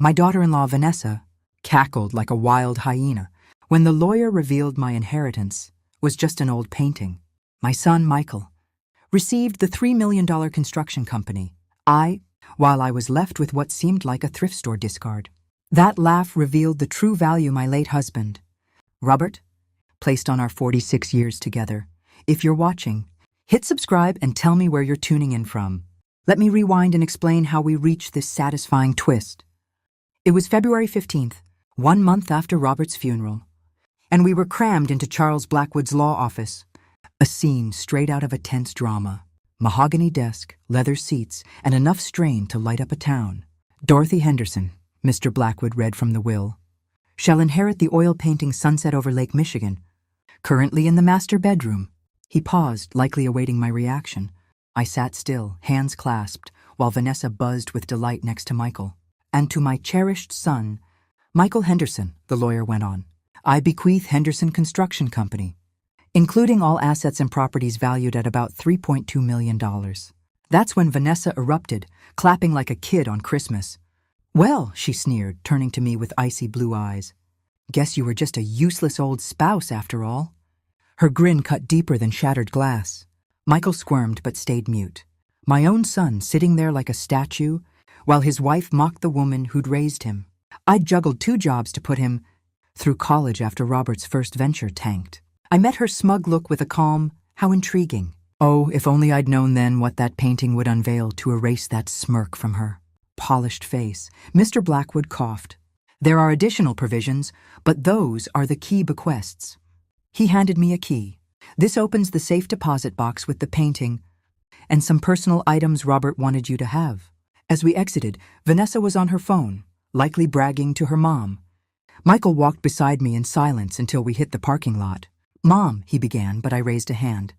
My daughter-in-law, Vanessa, cackled like a wild hyena when the lawyer revealed my inheritance was just an old painting. My son, Michael, received the $3 million construction company. While I was left with what seemed like a thrift store discard. That laugh revealed the true value my late husband, Robert, placed on our 46 years together. If you're watching, hit subscribe and tell me where you're tuning in from. Let me rewind and explain how we reached this satisfying twist. It was February 15th, 1 month after Robert's funeral, and we were crammed into Charles Blackwood's law office, a scene straight out of a tense drama. Mahogany desk, leather seats, and enough strain to light up a town. Dorothy Henderson, Mr. Blackwood read from the will, shall inherit the oil painting Sunset over Lake Michigan, currently in the master bedroom. He paused, likely awaiting my reaction. I sat still, hands clasped, while Vanessa buzzed with delight next to Michael. And to my cherished son, Michael Henderson, the lawyer went on, I bequeath Henderson Construction Company, including all assets and properties valued at about $3.2 million. That's when Vanessa erupted, clapping like a kid on Christmas. Well, she sneered, turning to me with icy blue eyes. Guess you were just a useless old spouse after all. Her grin cut deeper than shattered glass. Michael squirmed but stayed mute. My own son sitting there like a statue, while his wife mocked the woman who'd raised him. I'd juggled 2 jobs to put him through college after Robert's first venture tanked. I met her smug look with a calm, how intriguing. Oh, if only I'd known then what that painting would unveil to erase that smirk from her polished face. Mr. Blackwood coughed. There are additional provisions, but those are the key bequests. He handed me a key. This opens the safe deposit box with the painting and some personal items Robert wanted you to have. As we exited, Vanessa was on her phone, likely bragging to her mom. Michael walked beside me in silence until we hit the parking lot. Mom, he began, but I raised a hand.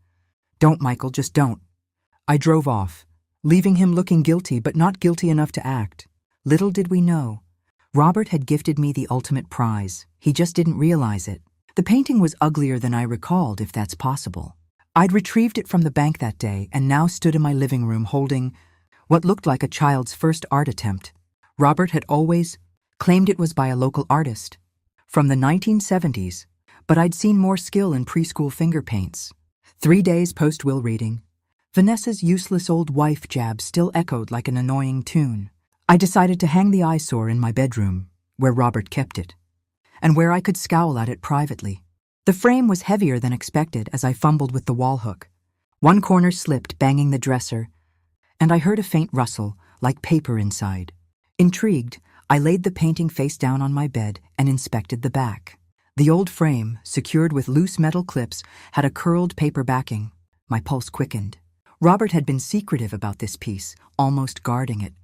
Don't, Michael, just don't. I drove off, leaving him looking guilty but not guilty enough to act. Little did we know, Robert had gifted me the ultimate prize. He just didn't realize it. The painting was uglier than I recalled, if that's possible. I'd retrieved it from the bank that day and now stood in my living room holding what looked like a child's first art attempt. Robert had always claimed it was by a local artist from the 1970s, but I'd seen more skill in preschool finger paints. 3 days post-will reading, Vanessa's useless old wife jab still echoed like an annoying tune. I decided to hang the eyesore in my bedroom, where Robert kept it, and where I could scowl at it privately. The frame was heavier than expected as I fumbled with the wall hook. One corner slipped, banging the dresser, and I heard a faint rustle, like paper inside. Intrigued, I laid the painting face down on my bed and inspected the back. The old frame, secured with loose metal clips, had a curled paper backing. My pulse quickened. Robert had been secretive about this piece, almost guarding it.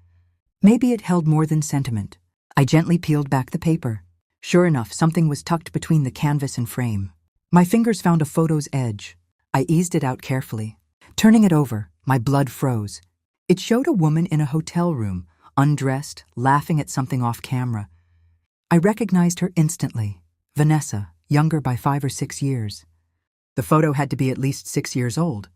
Maybe it held more than sentiment. I gently peeled back the paper. Sure enough, something was tucked between the canvas and frame. My fingers found a photo's edge. I eased it out carefully. Turning it over, my blood froze. It showed a woman in a hotel room, undressed, laughing at something off camera. I recognized her instantly. Vanessa, younger by 5 or 6 years. The photo had to be at least 6 years old.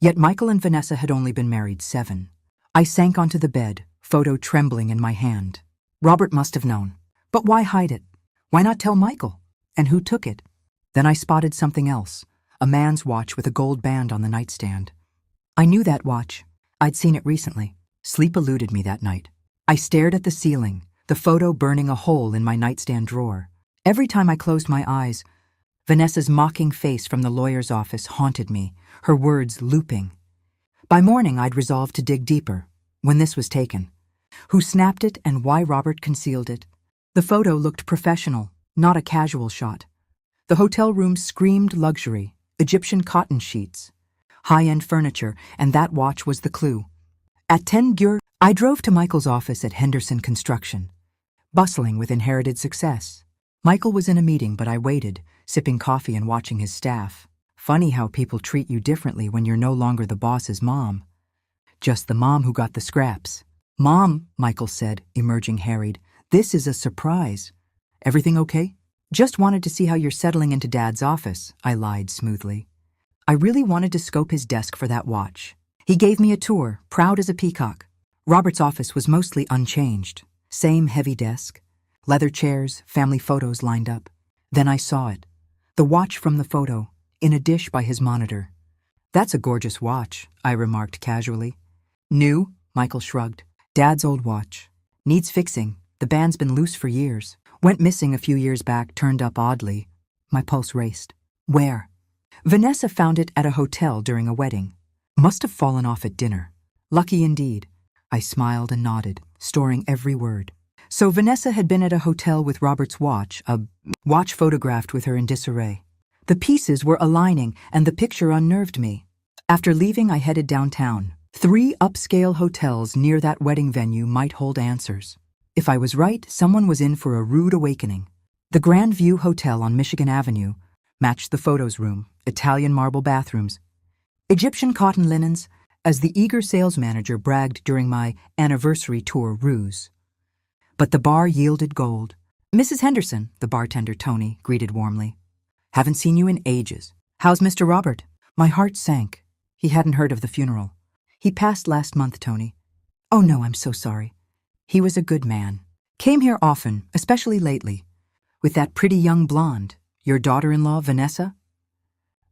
Yet Michael and Vanessa had only been married 7. I sank onto the bed, photo trembling in my hand. Robert must have known. But why hide it? Why not tell Michael? And who took it? Then I spotted something else, a man's watch with a gold band on the nightstand. I knew that watch. I'd seen it recently. Sleep eluded me that night. I stared at the ceiling, the photo burning a hole in my nightstand drawer. Every time I closed my eyes, Vanessa's mocking face from the lawyer's office haunted me, her words looping. By morning, I'd resolved to dig deeper. When this was taken, who snapped it and why Robert concealed it? The photo looked professional, not a casual shot. The hotel room screamed luxury, Egyptian cotton sheets, high-end furniture, and that watch was the clue. At 10 Gur, I drove to Michael's office at Henderson Construction, bustling with inherited success. Michael was in a meeting, but I waited, sipping coffee and watching his staff. Funny how people treat you differently when you're no longer the boss's mom. Just the mom who got the scraps. Mom, Michael said, emerging harried, this is a surprise. Everything okay? Just wanted to see how you're settling into Dad's office, I lied smoothly. I really wanted to scope his desk for that watch. He gave me a tour, proud as a peacock. Robert's office was mostly unchanged. Same heavy desk, leather chairs, family photos lined up. Then I saw it. The watch from the photo, in a dish by his monitor. That's a gorgeous watch, I remarked casually. New? Michael shrugged. Dad's old watch. Needs fixing. The band's been loose for years. Went missing a few years back, turned up oddly. My pulse raced. Where? Vanessa found it at a hotel during a wedding. Must have fallen off at dinner. Lucky indeed. I smiled and nodded, storing every word. So Vanessa had been at a hotel with Robert's watch, a watch photographed with her in disarray. The pieces were aligning, and the picture unnerved me. After leaving, I headed downtown. 3 upscale hotels near that wedding venue might hold answers. If I was right, someone was in for a rude awakening. The Grand View Hotel on Michigan Avenue matched the photos room, Italian marble bathrooms, Egyptian cotton linens, as the eager sales manager bragged during my anniversary tour ruse. But the bar yielded gold. Mrs. Henderson, the bartender Tony greeted warmly. Haven't seen you in ages. How's Mr. Robert? My heart sank. He hadn't heard of the funeral. He passed last month, Tony. Oh no, I'm so sorry. He was a good man. Came here often, especially lately. With that pretty young blonde, your daughter-in-law, Vanessa?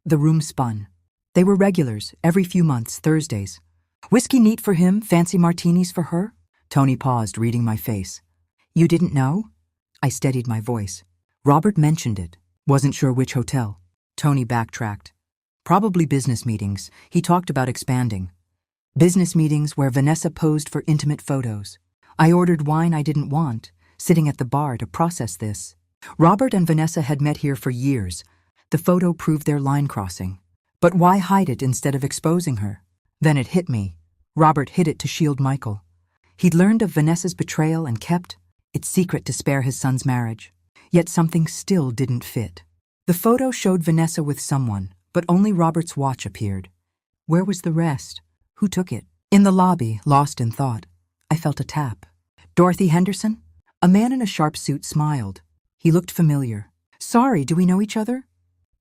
The room spun. They were regulars, every few months, Thursdays. Whiskey neat for him, fancy martinis for her? Tony paused, reading my face. You didn't know? I steadied my voice. Robert mentioned it. Wasn't sure which hotel. Tony backtracked. Probably business meetings. He talked about expanding. Business meetings where Vanessa posed for intimate photos. I ordered wine I didn't want, sitting at the bar to process this. Robert and Vanessa had met here for years. The photo proved their line crossing. But why hide it instead of exposing her? Then it hit me. Robert hid it to shield Michael. He'd learned of Vanessa's betrayal and kept its secret to spare his son's marriage. Yet something still didn't fit. The photo showed Vanessa with someone, but only Robert's watch appeared. Where was the rest? Who took it? In the lobby, lost in thought, I felt a tap. Dorothy Henderson? A man in a sharp suit smiled. He looked familiar. Sorry, do we know each other?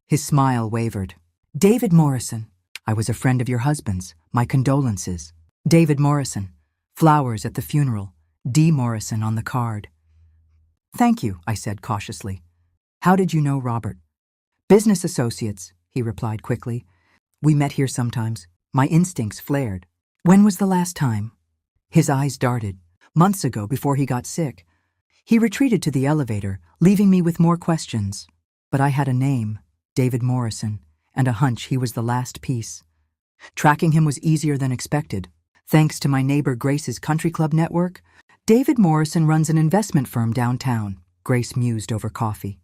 His smile wavered. David Morrison. I was a friend of your husband's. My condolences. David Morrison. Flowers at the funeral. D. Morrison on the card. Thank you, I said cautiously. How did you know Robert? Business associates, he replied quickly. We met here sometimes. My instincts flared. When was the last time? His eyes darted. Months ago, before he got sick. He retreated to the elevator, leaving me with more questions. But I had a name, David Morrison, and a hunch he was the last piece. Tracking him was easier than expected. Thanks to my neighbor Grace's country club network, David Morrison runs an investment firm downtown, Grace mused over coffee.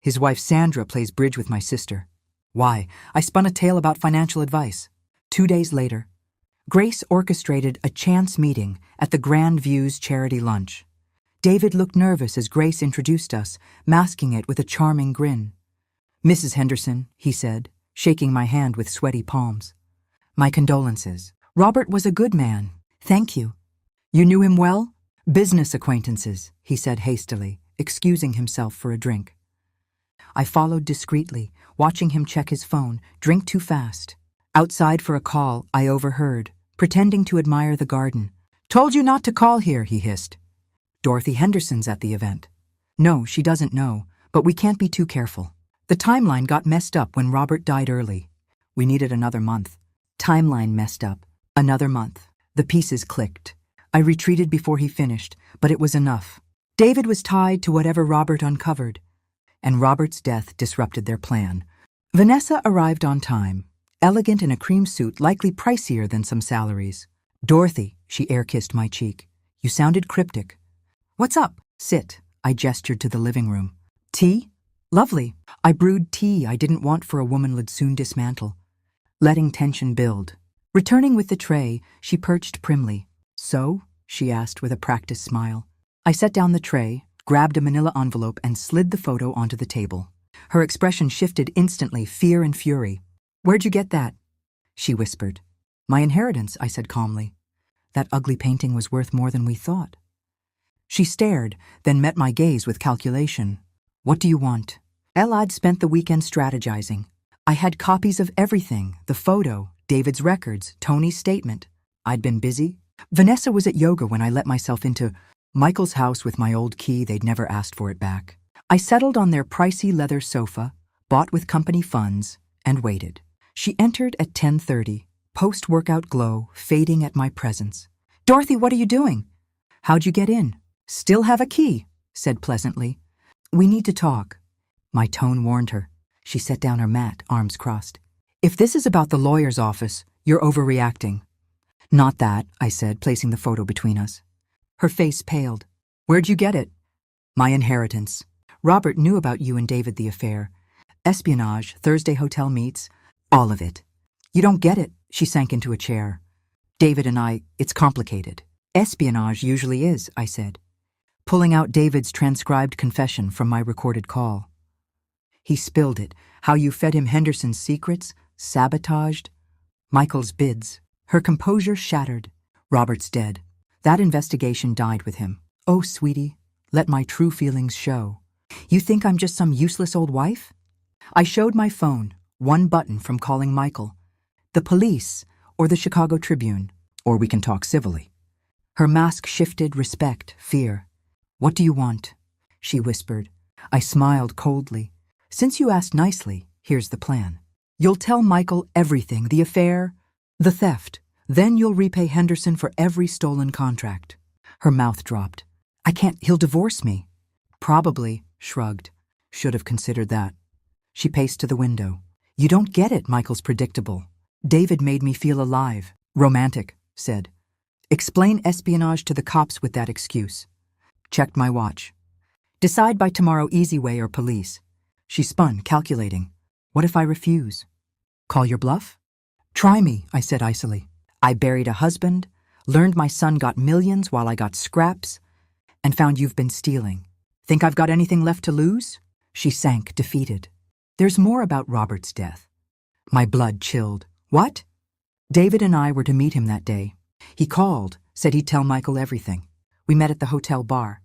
His wife Sandra plays bridge with my sister. Why? I spun a tale about financial advice. 2 days later, Grace orchestrated a chance meeting at the Grand View's charity lunch. David looked nervous as Grace introduced us, masking it with a charming grin. Mrs. Henderson, he said, shaking my hand with sweaty palms. My condolences. Robert was a good man. Thank you. You knew him well? Business acquaintances, he said hastily, excusing himself for a drink. I followed discreetly, watching him check his phone, drink too fast. Outside for a call, I overheard, pretending to admire the garden. Told you not to call here, he hissed. Dorothy Henderson's at the event. No, she doesn't know, but we can't be too careful. The timeline got messed up when Robert died early. We needed another month. Timeline messed up. Another month. The pieces clicked. I retreated before he finished, but it was enough. David was tied to whatever Robert uncovered, and Robert's death disrupted their plan. Vanessa arrived on time, elegant in a cream suit likely pricier than some salaries. Dorothy, she air-kissed my cheek. You sounded cryptic. What's up? Sit. I gestured to the living room. Tea? Lovely. I brewed tea I didn't want for a woman would soon dismantle. Letting tension build. Returning with the tray, she perched primly. So? She asked with a practiced smile. I set down the tray, grabbed a manila envelope and slid the photo onto the table. Her expression shifted instantly, fear and fury. Where'd you get that? She whispered. My inheritance, I said calmly. That ugly painting was worth more than we thought. She stared, then met my gaze with calculation. What do you want? I'd spent the weekend strategizing. I had copies of everything, the photo, David's records, Tony's statement. I'd been busy. Vanessa was at yoga when I let myself into Michael's house with my old key, they'd never asked for it back. I settled on their pricey leather sofa, bought with company funds, and waited. She entered at 10:30, post-workout glow fading at my presence. "Dorothy, what are you doing?" "How'd you get in?" "Still have a key," said pleasantly. "We need to talk." My tone warned her. She set down her mat, arms crossed. "If this is about the lawyer's office, you're overreacting." "Not that," I said, placing the photo between us. Her face paled. "Where'd you get it?" "My inheritance. Robert knew about you and David the affair. Espionage, Thursday hotel meets, all of it." "You don't get it." She sank into a chair. "David and I, it's complicated." "Espionage usually is," I said, pulling out David's transcribed confession from my recorded call. He spilled it, how you fed him Henderson's secrets, sabotaged Michael's bids. Her composure shattered. "Robert's dead. That investigation died with him. Oh, sweetie, let my true feelings show. You think I'm just some useless old wife?" I showed my phone, one button from calling Michael. "The police, or the Chicago Tribune, or we can talk civilly." Her mask shifted, respect, fear. "What do you want?" she whispered. I smiled coldly. "Since you asked nicely, here's the plan. You'll tell Michael everything, the affair, the theft. Then you'll repay Henderson for every stolen contract." Her mouth dropped. "I can't, he'll divorce me." "Probably," shrugged. "Should have considered that." She paced to the window. "You don't get it, Michael's predictable. David made me feel alive." "Romantic," said. "Explain espionage to the cops with that excuse." Checked my watch. "Decide by tomorrow, easy way or police." She spun, calculating. "What if I refuse?" "Call your bluff?" "Try me," I said icily. "I buried a husband, learned my son got millions while I got scraps, and found you've been stealing. Think I've got anything left to lose?" She sank, defeated. "There's more about Robert's death." My blood chilled. "What?" "David and I were to meet him that day. He called, said he'd tell Michael everything. We met at the hotel bar.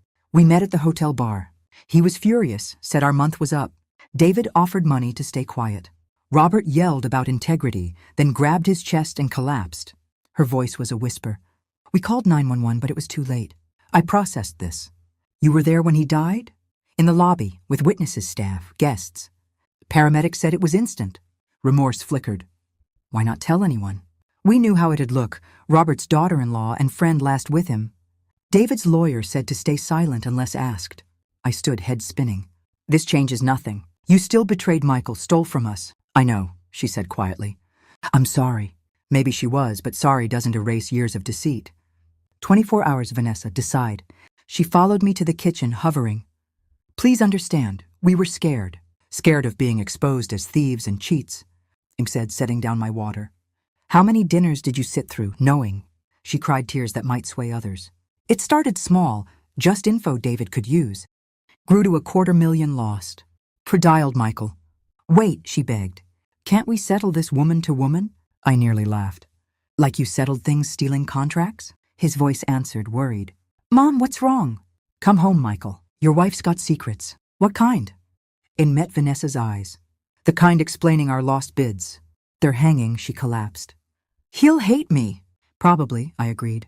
He was furious, said our month was up. David offered money to stay quiet. Robert yelled about integrity, then grabbed his chest and collapsed." Her voice was a whisper. "We called 911, but it was too late. I processed this. You were there when he died?" "In the lobby, with witnesses, staff, guests. Paramedics said it was instant." Remorse flickered. "Why not tell anyone?" "We knew how it'd look. Robert's daughter-in-law and friend last with him. David's lawyer said to stay silent unless asked." I stood, head spinning. "This changes nothing. You still betrayed Michael, stole from us." "I know," she said quietly. "I'm sorry." Maybe she was, but sorry doesn't erase years of deceit. 24 hours, Vanessa, decide. She followed me to the kitchen, hovering. "Please understand, we were scared. Scared of being exposed as thieves and cheats," I said, setting down my water. "How many dinners did you sit through, knowing?" She cried tears that might sway others. "It started small, just info David could use. Grew to 250,000 lost. Predialed Michael." "Wait," she begged. "Can't we settle this woman to woman?" I nearly laughed. "Like you settled things stealing contracts?" His voice answered, worried. "Mom, what's wrong?" "Come home, Michael. Your wife's got secrets." "What kind?" It met Vanessa's eyes. "The kind explaining our lost bids." "They're hanging," she collapsed. "He'll hate me." "Probably," I agreed.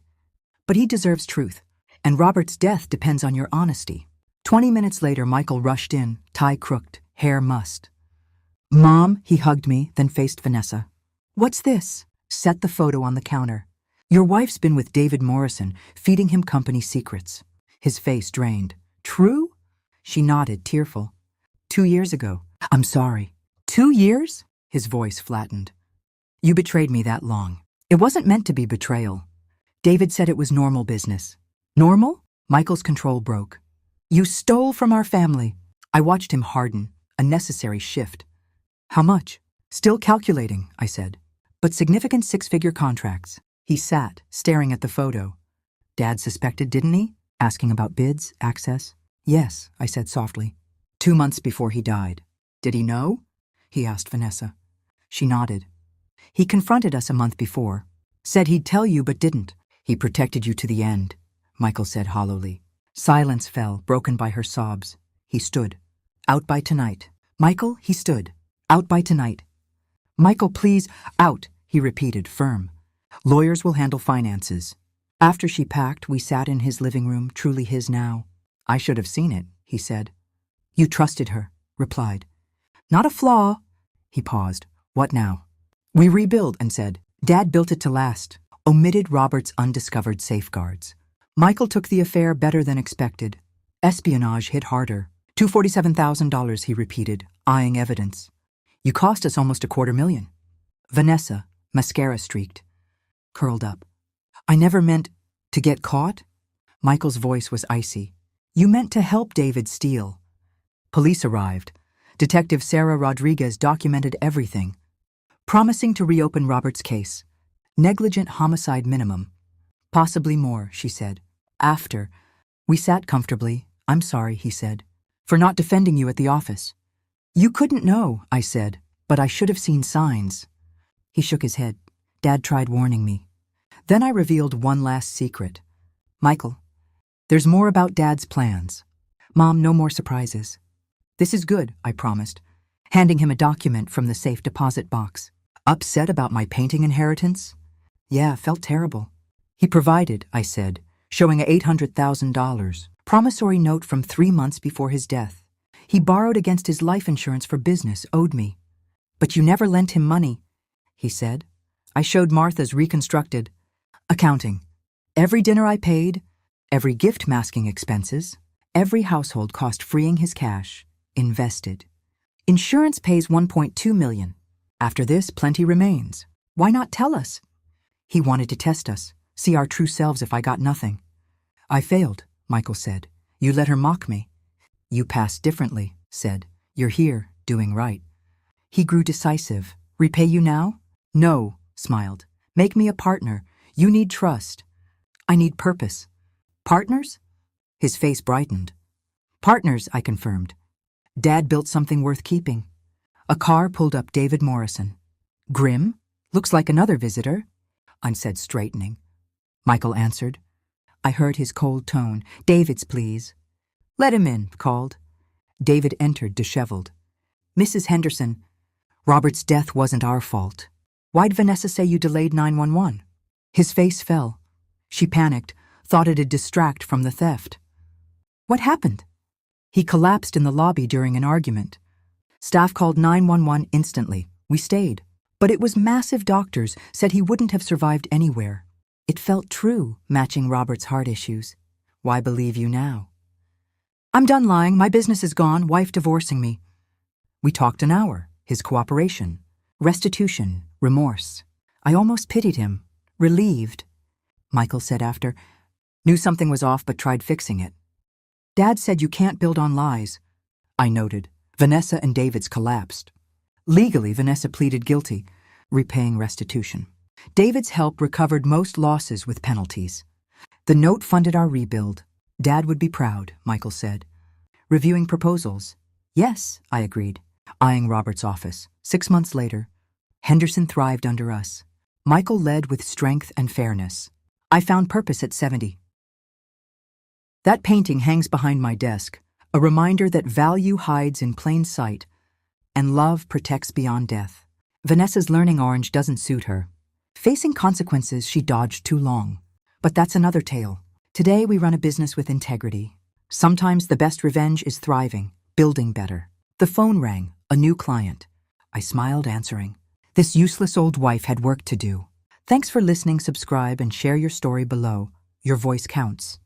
"But he deserves truth. And Robert's death depends on your honesty." 20 minutes later, Michael rushed in, tie crooked, hair mussed. "Mom," he hugged me, then faced Vanessa. "What's this?" Set the photo on the counter. "Your wife's been with David Morrison, feeding him company secrets." His face drained. "True?" She nodded, tearful. 2 years ago. "I'm sorry." 2 years? His voice flattened. "You betrayed me that long. It wasn't meant to be betrayal. David said it was normal business." "Normal?" Michael's control broke. "You stole from our family." I watched him harden, a necessary shift. "How much?" "Still calculating," I said. "But significant 6-figure contracts." He sat, staring at the photo. "Dad suspected, didn't he? Asking about bids, access?" "Yes," I said softly. 2 months before he died." "Did he know?" he asked Vanessa. She nodded. "He confronted us a month before. Said he'd tell you but didn't." "He protected you to the end," Michael said hollowly. Silence fell, broken by her sobs. He stood. "Out by tonight." "Michael," he stood. "Out by tonight." "Michael, please." "Out," he repeated, firm. "Lawyers will handle finances." After she packed, we sat in his living room, truly his now. I should have seen it, he said. You trusted her, replied. Not a flaw. He paused. What now? We rebuilt and said, Dad built it to last. Omitted Robert's undiscovered safeguards. Michael took the affair better than expected. Espionage hit harder. $247,000, he repeated, eyeing evidence. You cost us almost $250,000. Vanessa, mascara streaked, curled up. I never meant to get caught? Michael's voice was icy. You meant to help David steal. Police arrived. Detective Sarah Rodriguez documented everything, promising to reopen Robert's case. Negligent homicide minimum. Possibly more, she said. After. We sat comfortably. I'm sorry, he said, for not defending you at the office. You couldn't know, I said, but I should have seen signs. He shook his head. Dad tried warning me. Then I revealed one last secret. Michael, there's more about Dad's plans. Mom, no more surprises. This is good, I promised, handing him a document from the safe deposit box. Upset about my painting inheritance? Yeah, felt terrible. He provided, I said, showing a $800,000 promissory note from 3 months before his death. He borrowed against his life insurance for business, owed me. But you never lent him money, he said. I showed Martha's reconstructed accounting. Every dinner I paid, every gift masking expenses, every household cost freeing his cash, invested. Insurance pays $1.2 million. After this, plenty remains. Why not tell us? He wanted to test us, see our true selves if I got nothing. I failed, Michael said. You let her mock me. You passed differently, said. You're here, doing right. He grew decisive. Repay you now? No, smiled. Make me a partner. You need trust. I need purpose. Partners? His face brightened. Partners, I confirmed. Dad built something worth keeping. A car pulled up David Morrison. Grim? Looks like another visitor, I said, straightening. Michael answered. I heard his cold tone. David's, please. Let him in, called. David entered, disheveled. Mrs. Henderson, Robert's death wasn't our fault. Why'd Vanessa say you delayed 911? His face fell. She panicked, thought it'd distract from the theft. What happened? He collapsed in the lobby during an argument. Staff called 911 instantly. We stayed. But it was massive. Doctors said he wouldn't have survived anywhere. It felt true, matching Robert's heart issues. Why believe you now? I'm done lying. My business is gone. Wife divorcing me. We talked an hour. His cooperation. Restitution. Remorse. I almost pitied him. Relieved. Michael said after. Knew something was off but tried fixing it. Dad said you can't build on lies. I noted. Vanessa and David's collapsed. Legally, Vanessa pleaded guilty, repaying restitution. David's help recovered most losses with penalties. The note funded our rebuild. Dad would be proud, Michael said. Reviewing proposals. Yes, I agreed, eyeing Robert's office. 6 months later, Henderson thrived under us. Michael led with strength and fairness. I found purpose at 70. That painting hangs behind my desk, a reminder that value hides in plain sight and love protects beyond death. Vanessa's learning orange doesn't suit her. Facing consequences, she dodged too long. But that's another tale. Today we run a business with integrity. Sometimes the best revenge is thriving, building better. The phone rang, a new client. I smiled, answering. This useless old wife had work to do. Thanks for listening. Subscribe and share your story below. Your voice counts.